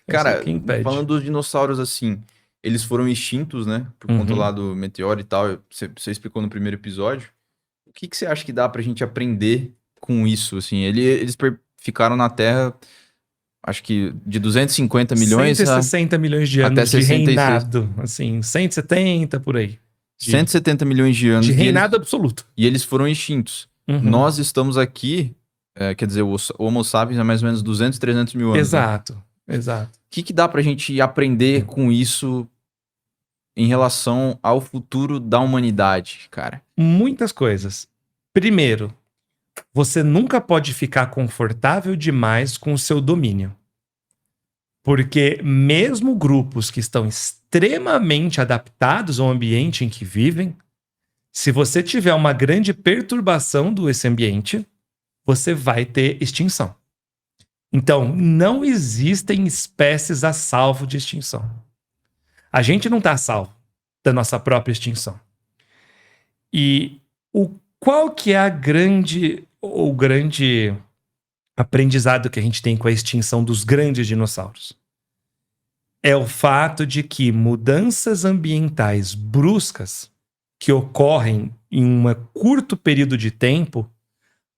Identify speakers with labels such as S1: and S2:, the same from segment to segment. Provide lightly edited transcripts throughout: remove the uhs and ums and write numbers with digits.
S1: Não sei o
S2: Cara,
S1: que impede.
S2: falando dos dinossauros assim, eles foram extintos, né? Por conta lá do meteoro e tal. Você explicou no primeiro episódio. O que você acha que dá pra gente aprender com isso, assim? Eles ficaram na Terra, acho que de 250 milhões
S1: 160 milhões de
S2: até
S1: anos de
S2: 66.
S1: reinado, assim, 170 por aí. De,
S2: 170 milhões de
S1: de
S2: anos
S1: reinado absoluto.
S2: e eles foram extintos.
S1: Uhum.
S2: Nós estamos aqui, quer dizer, o Homo sapiens é mais ou menos 200, 300 mil anos, né?
S1: Exato, exato.
S2: O que dá pra gente aprender com isso em relação ao futuro da humanidade, cara?
S1: Muitas coisas. Primeiro, você nunca pode ficar confortável demais com o seu domínio. Porque mesmo grupos que estão extremamente adaptados ao ambiente em que vivem, se você tiver uma grande perturbação desse ambiente, você vai ter extinção. Então, não existem espécies a salvo de extinção. A gente não está a salvo da nossa própria extinção. E qual que é o grande aprendizado que a gente tem com a extinção dos grandes dinossauros? É o fato de que mudanças ambientais bruscas que ocorrem em um curto período de tempo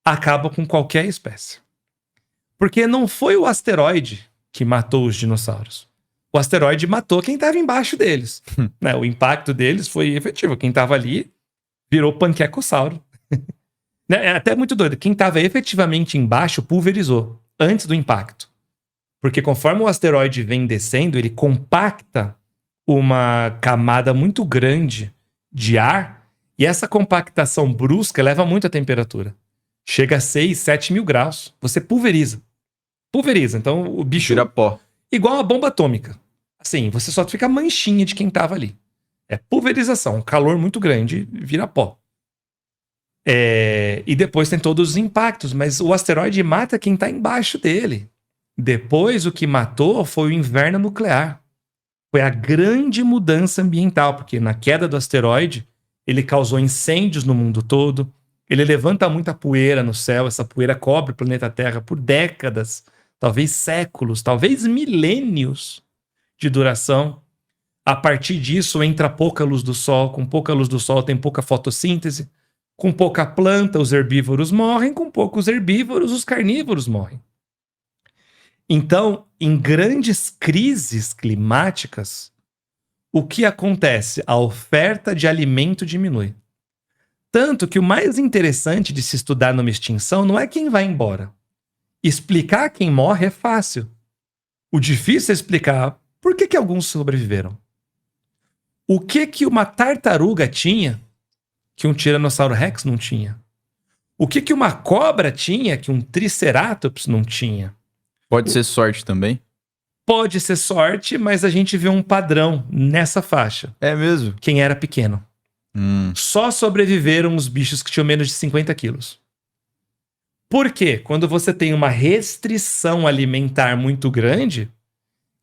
S1: acabam com qualquer espécie. Porque não foi o asteroide que matou os dinossauros. O asteroide matou quem estava embaixo deles. Né? O impacto deles foi efetivo. Quem estava ali virou panquecossauro. É até muito doido. Quem estava efetivamente embaixo pulverizou antes do impacto. Porque conforme o asteroide vem descendo, ele compacta uma camada muito grande de ar e essa compactação brusca leva muito a temperatura. Chega a 6, 7 mil graus. Você pulveriza. Pulveriza. Então o bicho...
S2: Vira pó.
S1: Igual uma bomba atômica. Assim, você só fica manchinha de quem tava ali. É pulverização. Um calor muito grande, vira pó. E depois tem todos os impactos, mas o asteroide mata quem tá embaixo dele. Depois, o que matou foi o inverno nuclear. Foi a grande mudança ambiental, porque na queda do asteroide, ele causou incêndios no mundo todo, ele levanta muita poeira no céu, essa poeira cobre o planeta Terra por décadas, talvez séculos, talvez milênios de duração. A partir disso, entra pouca luz do sol, com pouca luz do sol tem pouca fotossíntese, com pouca planta os herbívoros morrem, com poucos herbívoros os carnívoros morrem. Então, em grandes crises climáticas, o que acontece? A oferta de alimento diminui. Tanto que o mais interessante de se estudar numa extinção não é quem vai embora. Explicar quem morre é fácil. O difícil é explicar por que alguns sobreviveram. O que uma tartaruga tinha que um Tiranossauro Rex não tinha? O que uma cobra tinha que um Triceratops não tinha?
S2: Pode ser sorte também?
S1: Pode ser sorte, mas a gente vê um padrão nessa faixa.
S2: É mesmo?
S1: Quem era pequeno. Só sobreviveram os bichos que tinham menos de 50 quilos. Por quê? Quando você tem uma restrição alimentar muito grande,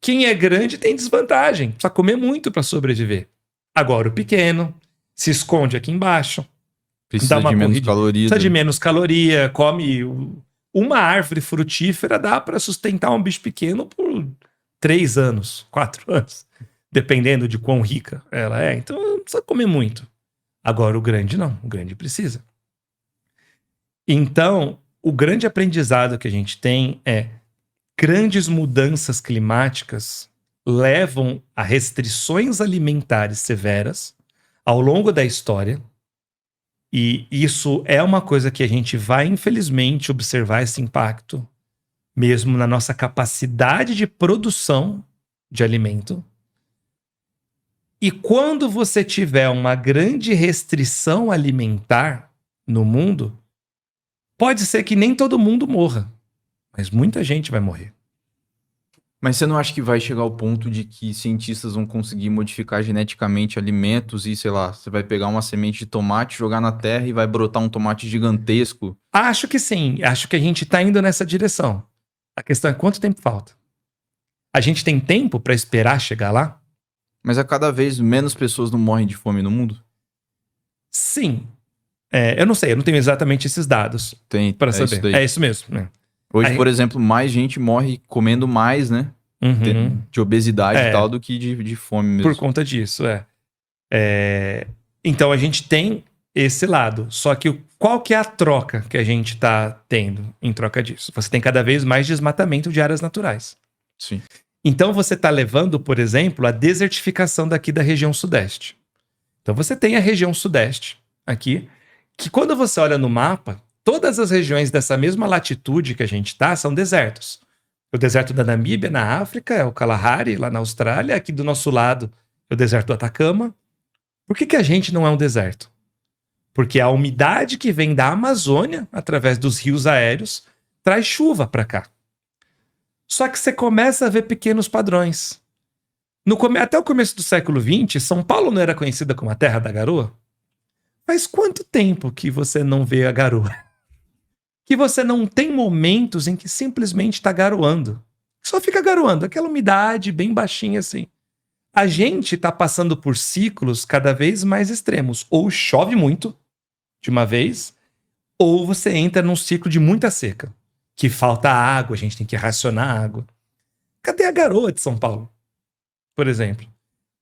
S1: quem é grande tem desvantagem. Precisa comer muito para sobreviver. Agora o pequeno se esconde aqui embaixo.
S2: Precisa de menos caloria.
S1: Precisa de menos caloria, come... Uma árvore frutífera dá para sustentar um bicho pequeno por 3 anos, 4 anos. Dependendo de quão rica ela é. Então não precisa comer muito. Agora o grande não. O grande precisa. Então, o grande aprendizado que a gente tem é grandes mudanças climáticas levam a restrições alimentares severas ao longo da história. E isso é uma coisa que a gente vai, infelizmente, observar esse impacto mesmo na nossa capacidade de produção de alimento. E quando você tiver uma grande restrição alimentar no mundo, pode ser que nem todo mundo morra, mas muita gente vai morrer.
S2: Mas você não acha que vai chegar ao ponto de que cientistas vão conseguir modificar geneticamente alimentos e, sei lá, você vai pegar uma semente de tomate, jogar na terra e vai brotar um tomate gigantesco?
S1: Acho que sim. Acho que a gente tá indo nessa direção. A questão é quanto tempo falta? A gente tem tempo para esperar chegar lá?
S2: Mas a cada vez menos pessoas não morrem de fome no mundo?
S1: Sim. Eu não sei, eu não tenho exatamente esses dados para saber.
S2: Isso daí.
S1: É isso mesmo, né?
S2: Hoje, por exemplo, mais gente morre comendo mais, né? de obesidade
S1: É.
S2: e tal, do que de fome mesmo.
S1: Por conta disso, Então a gente tem esse lado. Só que qual que é a troca que a gente tá tendo em troca disso? Você tem cada vez mais desmatamento de áreas naturais.
S2: Sim.
S1: Então você está levando, por exemplo, a desertificação daqui da região sudeste. Então você tem a região sudeste aqui, que quando você olha no mapa, todas as regiões dessa mesma latitude que a gente está são desertos. O deserto da Namíbia, na África, é o Kalahari, lá na Austrália. Aqui do nosso lado é o deserto do Atacama. Por que a gente não é um deserto? Porque a umidade que vem da Amazônia, através dos rios aéreos, traz chuva para cá. Só que você começa a ver pequenos padrões. Até o começo do século XX, São Paulo não era conhecida como a terra da garoa? Faz quanto tempo que você não vê a garoa? Que você não tem momentos em que simplesmente está garoando. Só fica garoando, aquela umidade bem baixinha assim. A gente está passando por ciclos cada vez mais extremos. Ou chove muito, de uma vez, ou você entra num ciclo de muita seca. Que falta água, a gente tem que racionar água. Cadê a garoa de São Paulo? Por exemplo.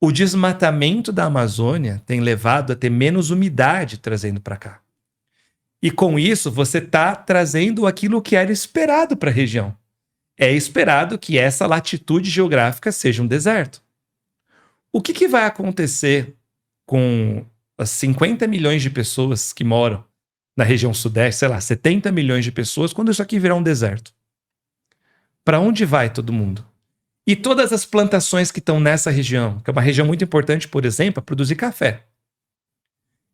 S1: O desmatamento da Amazônia tem levado a ter menos umidade trazendo para cá. E com isso, você está trazendo aquilo que era esperado para a região. É esperado que essa latitude geográfica seja um deserto. O que vai acontecer com as 50 milhões de pessoas que moram na região sudeste, sei lá, 70 milhões de pessoas, quando isso aqui virar um deserto? Para onde vai todo mundo? E todas as plantações que estão nessa região, que é uma região muito importante, por exemplo, para produzir café.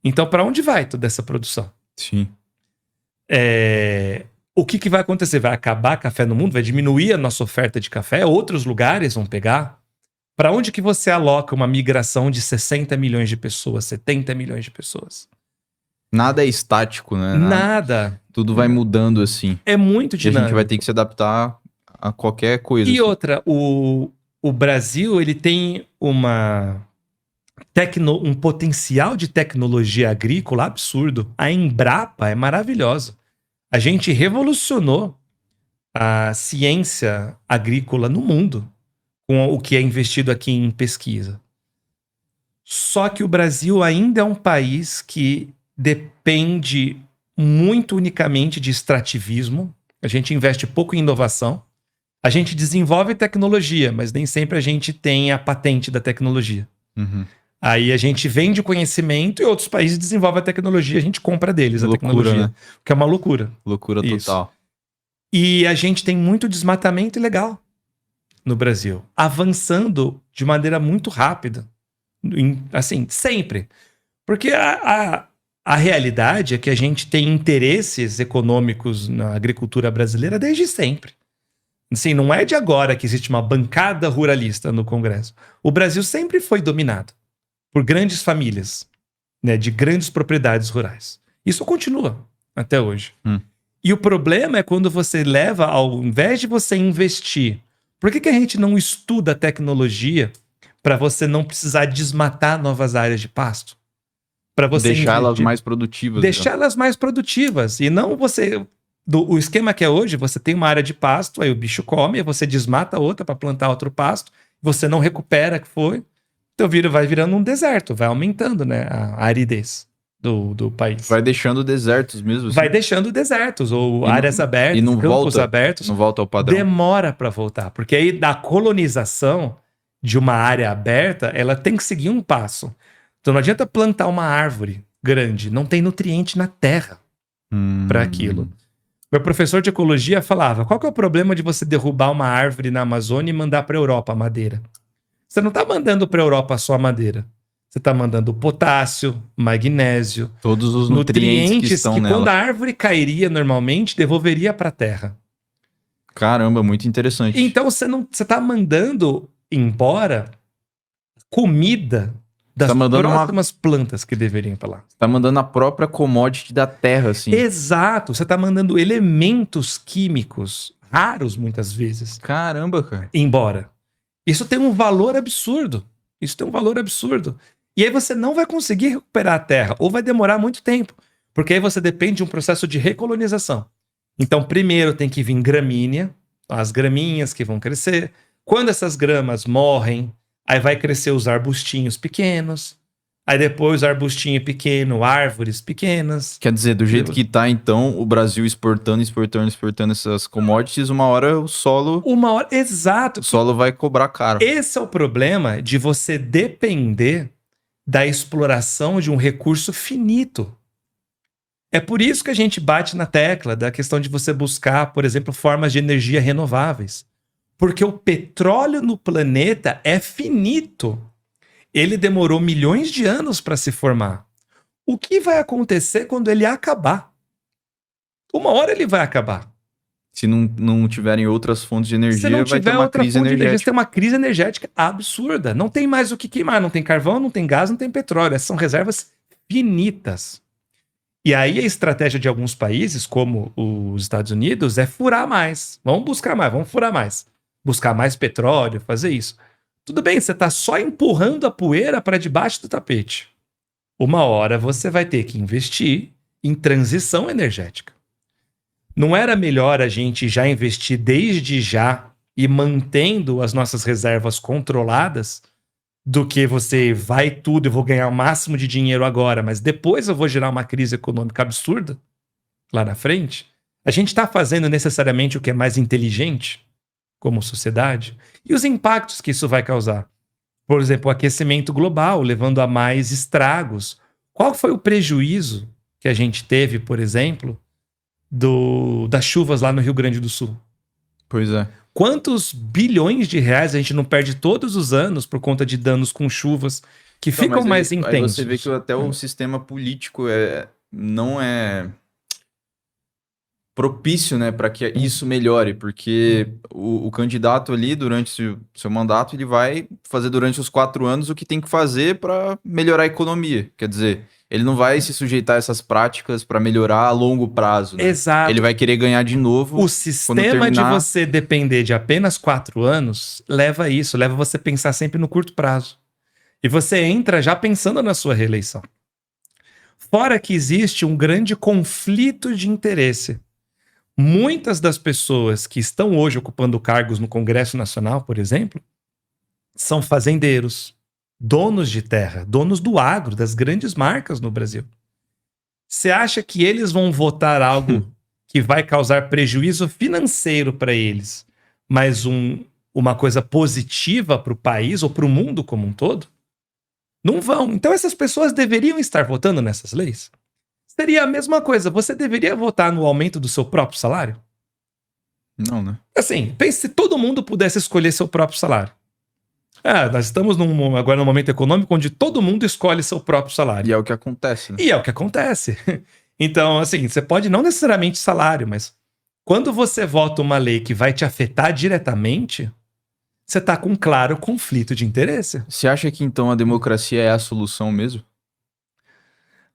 S1: Então, para onde vai toda essa produção?
S2: Sim.
S1: O que vai acontecer? Vai acabar café no mundo? Vai diminuir a nossa oferta de café? Outros lugares vão pegar? Para onde que você aloca uma migração de 60 milhões de pessoas, 70 milhões de pessoas?
S2: Nada é estático, né?
S1: Nada.
S2: Tudo vai mudando assim.
S1: É muito
S2: E a
S1: dinâmico.
S2: gente vai ter que se adaptar a qualquer coisa.
S1: E
S2: assim.
S1: outra, o Brasil, ele tem um potencial de tecnologia agrícola absurdo. A Embrapa é maravilhosa. A gente revolucionou a ciência agrícola no mundo com o que é investido aqui em pesquisa. Só que o Brasil ainda é um país que depende muito unicamente de extrativismo. A gente investe pouco em inovação. A gente desenvolve tecnologia, mas nem sempre a gente tem a patente da tecnologia.
S2: Uhum.
S1: Aí a gente vende o conhecimento e outros países desenvolvem a tecnologia, a gente compra deles a tecnologia. Né? Que é uma loucura.
S2: Loucura
S1: Isso.
S2: total.
S1: E a gente tem muito desmatamento ilegal no Brasil, avançando de maneira muito rápida. Assim, sempre. Porque a realidade é que a gente tem interesses econômicos na agricultura brasileira desde sempre. Assim, não é de agora que existe uma bancada ruralista no Congresso. O Brasil sempre foi dominado por grandes famílias, né, de grandes propriedades rurais. Isso continua até hoje. E o problema é quando você leva, ao invés de você investir, por que a gente não estuda tecnologia para você não precisar desmatar novas áreas de pasto? Para você
S2: deixar elas mais produtivas.
S1: Deixar elas mais produtivas. E não você... O esquema que é hoje, você tem uma área de pasto, aí o bicho come, aí você desmata outra para plantar outro pasto, você não recupera que foi, então vai virando um deserto, vai aumentando, né, a aridez do país.
S2: Vai deixando desertos mesmo. Assim.
S1: Vai deixando desertos, ou áreas abertas, campos abertos.
S2: Não volta ao padrão.
S1: Demora para voltar, porque aí da colonização de uma área aberta, ela tem que seguir um passo. Então não adianta plantar uma árvore grande, não tem nutriente na terra para aquilo. Meu professor de ecologia falava, qual que é o problema de você derrubar uma árvore na Amazônia e mandar para a Europa a madeira? Você não está mandando para a Europa só a madeira. Você está mandando potássio, magnésio,
S2: todos os nutrientes que estão nela.
S1: Quando a árvore cairia normalmente, devolveria para a terra.
S2: Caramba, muito interessante.
S1: Então você está mandando embora comida das próximas plantas que deveriam ir para lá.
S2: Tá mandando a própria commodity da terra, assim.
S1: Exato. Você tá mandando elementos químicos raros, muitas vezes.
S2: Caramba, cara.
S1: Embora. Isso tem um valor absurdo. E aí você não vai conseguir recuperar a terra, ou vai demorar muito tempo. Porque aí você depende de um processo de recolonização. Então, primeiro tem que vir gramínea, as graminhas que vão crescer. Quando essas gramas morrem, aí vai crescer os arbustinhos pequenos, aí depois arbustinho pequeno, árvores pequenas.
S2: Quer dizer, do jeito que tá, então, o Brasil exportando essas commodities, uma hora o solo
S1: Exato.
S2: vai cobrar caro.
S1: Esse é o problema de você depender da exploração de um recurso finito. É por isso que a gente bate na tecla da questão de você buscar, por exemplo, formas de energia renováveis. Porque o petróleo no planeta é finito. Ele demorou milhões de anos para se formar. O que vai acontecer quando ele acabar? Uma hora ele vai acabar.
S2: Se não tiverem outras fontes de energia, vai ter uma crise energética.
S1: Você tem uma crise energética absurda. Não tem mais o que queimar. Não tem carvão, não tem gás, não tem petróleo. Essas são reservas finitas. E aí a estratégia de alguns países, como os Estados Unidos, é furar mais. Vamos buscar mais, vamos furar mais. Buscar mais petróleo, fazer isso. Tudo bem, você está só empurrando a poeira para debaixo do tapete. Uma hora você vai ter que investir em transição energética. Não era melhor a gente já investir desde já e mantendo as nossas reservas controladas do que você vai tudo, eu vou ganhar o máximo de dinheiro agora, mas depois eu vou gerar uma crise econômica absurda lá na frente? A gente está fazendo necessariamente o que é mais inteligente como sociedade? E os impactos que isso vai causar? Por exemplo, o aquecimento global, levando a mais estragos. Qual foi o prejuízo que a gente teve, por exemplo, das chuvas lá no Rio Grande do Sul?
S2: Pois é.
S1: Quantos bilhões de reais a gente não perde todos os anos por conta de danos com chuvas que ficam mais intensos?
S2: Aí você vê que até o sistema político não é propício, né, para que isso melhore, porque o candidato ali, durante o seu mandato, ele vai fazer durante os 4 anos o que tem que fazer para melhorar a economia. Quer dizer, ele não vai se sujeitar a essas práticas para melhorar a longo prazo, né?
S1: Exato.
S2: Ele vai querer ganhar de novo.
S1: O sistema de você depender de apenas 4 anos leva você a pensar sempre no curto prazo. E você entra já pensando na sua reeleição. Fora que existe um grande conflito de interesse. Muitas das pessoas que estão hoje ocupando cargos no Congresso Nacional, por exemplo, são fazendeiros, donos de terra, donos do agro, das grandes marcas no Brasil. Você acha que eles vão votar algo que vai causar prejuízo financeiro para eles, mas uma coisa positiva para o país ou para o mundo como um todo? Não vão. Então essas pessoas deveriam estar votando nessas leis? Seria a mesma coisa. Você deveria votar no aumento do seu próprio salário?
S2: Não, né?
S1: Assim, pense se todo mundo pudesse escolher seu próprio salário. Nós estamos agora num momento econômico onde todo mundo escolhe seu próprio salário.
S2: E é o que acontece, né?
S1: E é o que acontece. Então, assim, você pode não necessariamente salário, mas quando você vota uma lei que vai te afetar diretamente, você está com um claro conflito de interesse.
S2: Você acha que então a democracia é a solução mesmo?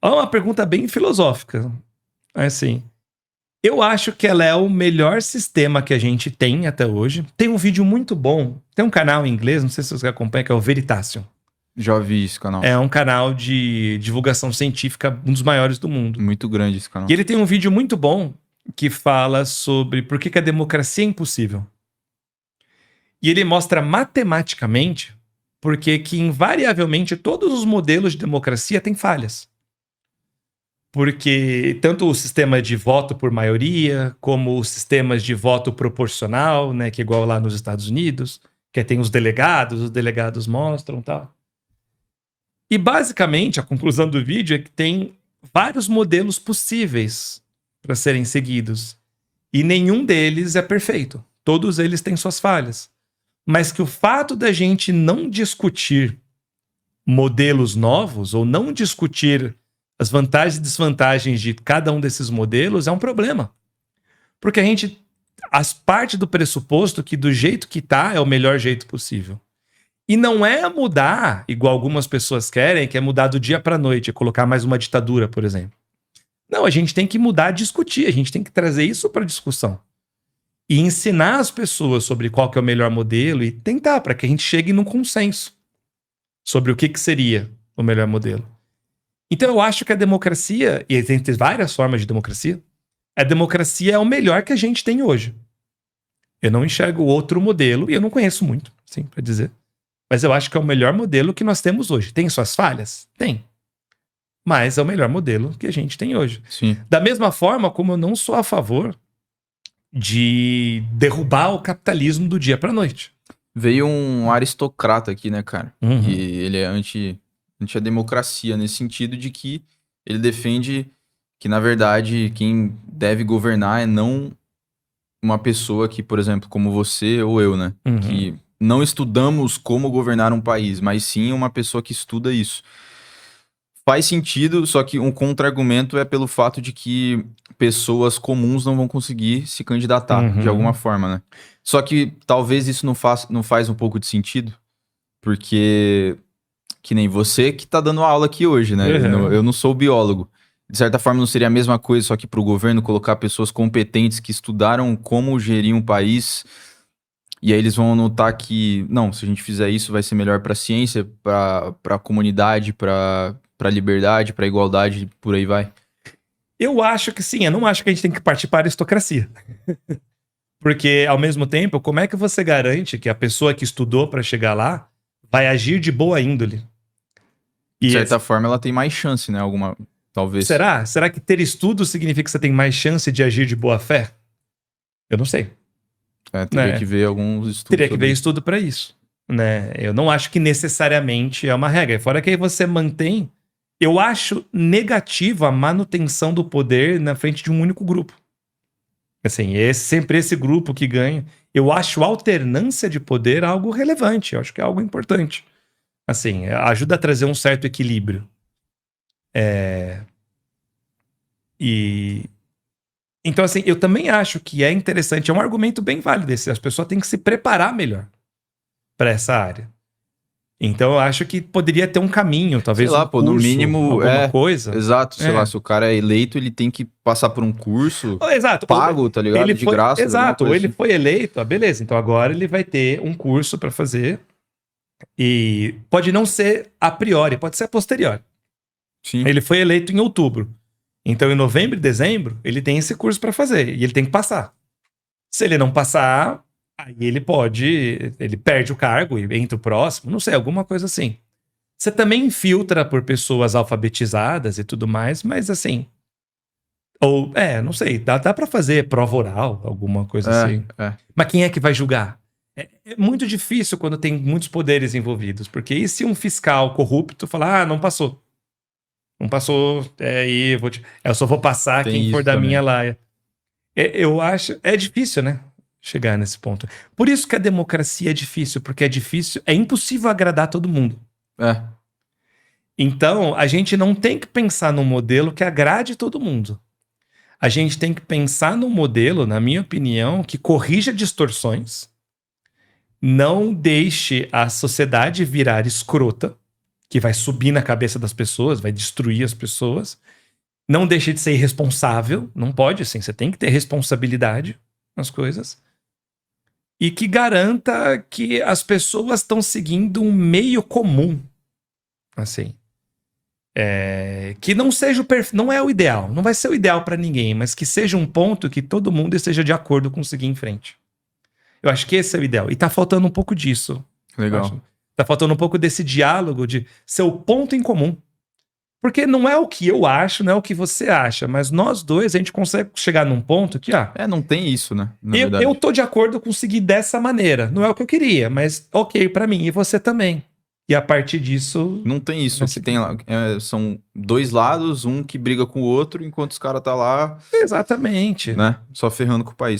S1: É uma pergunta bem filosófica. Assim, eu acho que ela é o melhor sistema que a gente tem até hoje. Tem um vídeo muito bom. Tem um canal em inglês, não sei se você acompanha, que é o Veritasium.
S2: Já ouvi esse canal.
S1: É um canal de divulgação científica, um dos maiores do mundo.
S2: Muito grande esse canal.
S1: E ele tem um vídeo muito bom que fala sobre por que a democracia é impossível. E ele mostra matematicamente porque que invariavelmente todos os modelos de democracia têm falhas. Porque tanto o sistema de voto por maioria, como os sistemas de voto proporcional, né, que é igual lá nos Estados Unidos, que tem os delegados mostram e tal. E basicamente a conclusão do vídeo é que tem vários modelos possíveis para serem seguidos. E nenhum deles é perfeito. Todos eles têm suas falhas. Mas que o fato da gente não discutir modelos novos ou não discutir as vantagens e desvantagens de cada um desses modelos é um problema. Porque as parte do pressuposto que do jeito que tá é o melhor jeito possível. E não é mudar, igual algumas pessoas querem, que é mudar do dia para a noite, é colocar mais uma ditadura, por exemplo. Não, a gente tem que mudar, discutir, a gente tem que trazer isso para discussão. E ensinar as pessoas sobre qual que é o melhor modelo e tentar para que a gente chegue num consenso sobre o que seria o melhor modelo. Então eu acho que a democracia, e existem várias formas de democracia, a democracia é o melhor que a gente tem hoje. Eu não enxergo outro modelo, e eu não conheço muito, sim, para dizer. Mas eu acho que é o melhor modelo que nós temos hoje. Tem suas falhas? Tem. Mas é o melhor modelo que a gente tem hoje.
S2: Sim.
S1: Da mesma forma como eu não sou a favor de derrubar o capitalismo do dia para noite.
S2: Veio um aristocrata aqui, né, cara?
S1: Uhum.
S2: E ele é anti a democracia, nesse sentido de que ele defende que, na verdade, quem deve governar é não uma pessoa que, por exemplo, como você ou eu, né?
S1: Uhum.
S2: Que não estudamos como governar um país, mas sim uma pessoa que estuda isso. Faz sentido, só que um contra-argumento é pelo fato de que pessoas comuns não vão conseguir se candidatar de alguma forma, né? Só que talvez isso não faz um pouco de sentido, porque que nem você que tá dando aula aqui hoje, né? Eu não sou biólogo. De certa forma não seria a mesma coisa, só que pro governo colocar pessoas competentes que estudaram como gerir um país, e aí eles vão notar que, não, se a gente fizer isso vai ser melhor pra ciência, pra comunidade, pra liberdade, pra igualdade, por aí vai.
S1: Eu acho que sim, eu não acho que a gente tem que partir para a aristocracia. Porque, ao mesmo tempo, como é que você garante que a pessoa que estudou para chegar lá vai agir de boa índole?
S2: De certa forma, ela tem mais chance, né? Talvez.
S1: Será? Será que ter estudo significa que você tem mais chance de agir de boa fé? Eu não sei.
S2: Teria que ver alguns estudos.
S1: Teria que ver estudo para isso. Né? Eu não acho que necessariamente é uma regra. Fora que aí você mantém. Eu acho negativo a manutenção do poder na frente de um único grupo. Assim, sempre esse grupo que ganha. Eu acho a alternância de poder algo relevante. Eu acho que é algo importante. Assim, ajuda a trazer um certo equilíbrio. Então, assim, eu também acho que é interessante. É um argumento bem válido esse. As pessoas têm que se preparar melhor para essa área. Então eu acho que poderia ter um caminho, talvez
S2: sei lá,
S1: um curso,
S2: no mínimo,
S1: alguma coisa.
S2: Exato, sei lá, se o cara é eleito, ele tem que passar por um curso pago, tá ligado? De graça.
S1: Exato, ou ele
S2: assim.
S1: foi eleito, beleza, então agora ele vai ter um curso para fazer e pode não ser a priori, pode ser a posteriori.
S2: Sim.
S1: Ele foi eleito em outubro, então em novembro e dezembro ele tem esse curso para fazer e ele tem que passar. Se ele não passar... Aí ele perde o cargo e entra o próximo, não sei, alguma coisa assim. Você também filtra por pessoas alfabetizadas e tudo mais, mas assim... Ou, não sei, dá pra fazer prova oral, alguma coisa assim. Mas quem é que vai julgar? É muito difícil quando tem muitos poderes envolvidos, porque e se um fiscal corrupto falar, não passou? Não passou, aí eu só vou passar
S2: tem
S1: quem for da
S2: também.
S1: minha laia. Eu acho... É difícil, né? Chegar nesse ponto. Por isso que a democracia é difícil, porque é impossível agradar todo mundo. Então, a gente não tem que pensar num modelo que agrade todo mundo. A gente tem que pensar num modelo, na minha opinião, que corrija distorções, não deixe a sociedade virar escrota, que vai subir na cabeça das pessoas, vai destruir as pessoas, não deixe de ser irresponsável, não pode, assim, você tem que ter responsabilidade nas coisas, e que garanta que as pessoas estão seguindo um meio comum. Assim. Que não seja não é o ideal, não vai ser o ideal para ninguém, mas que seja um ponto que todo mundo esteja de acordo com seguir em frente. Eu acho que esse é o ideal. E tá faltando um pouco disso.
S2: Legal.
S1: Tá faltando um pouco desse diálogo de ser o ponto em comum. Porque não é o que eu acho, não é o que você acha, mas nós dois a gente consegue chegar num ponto que,
S2: não tem isso, né?
S1: Eu tô de acordo com seguir dessa maneira. Não é o que eu queria, mas ok pra mim. E você também. E a partir disso...
S2: Não tem isso. Que tem lá, são dois lados, um que briga com o outro, enquanto os caras tá lá...
S1: Exatamente.
S2: Né? Só ferrando com o país.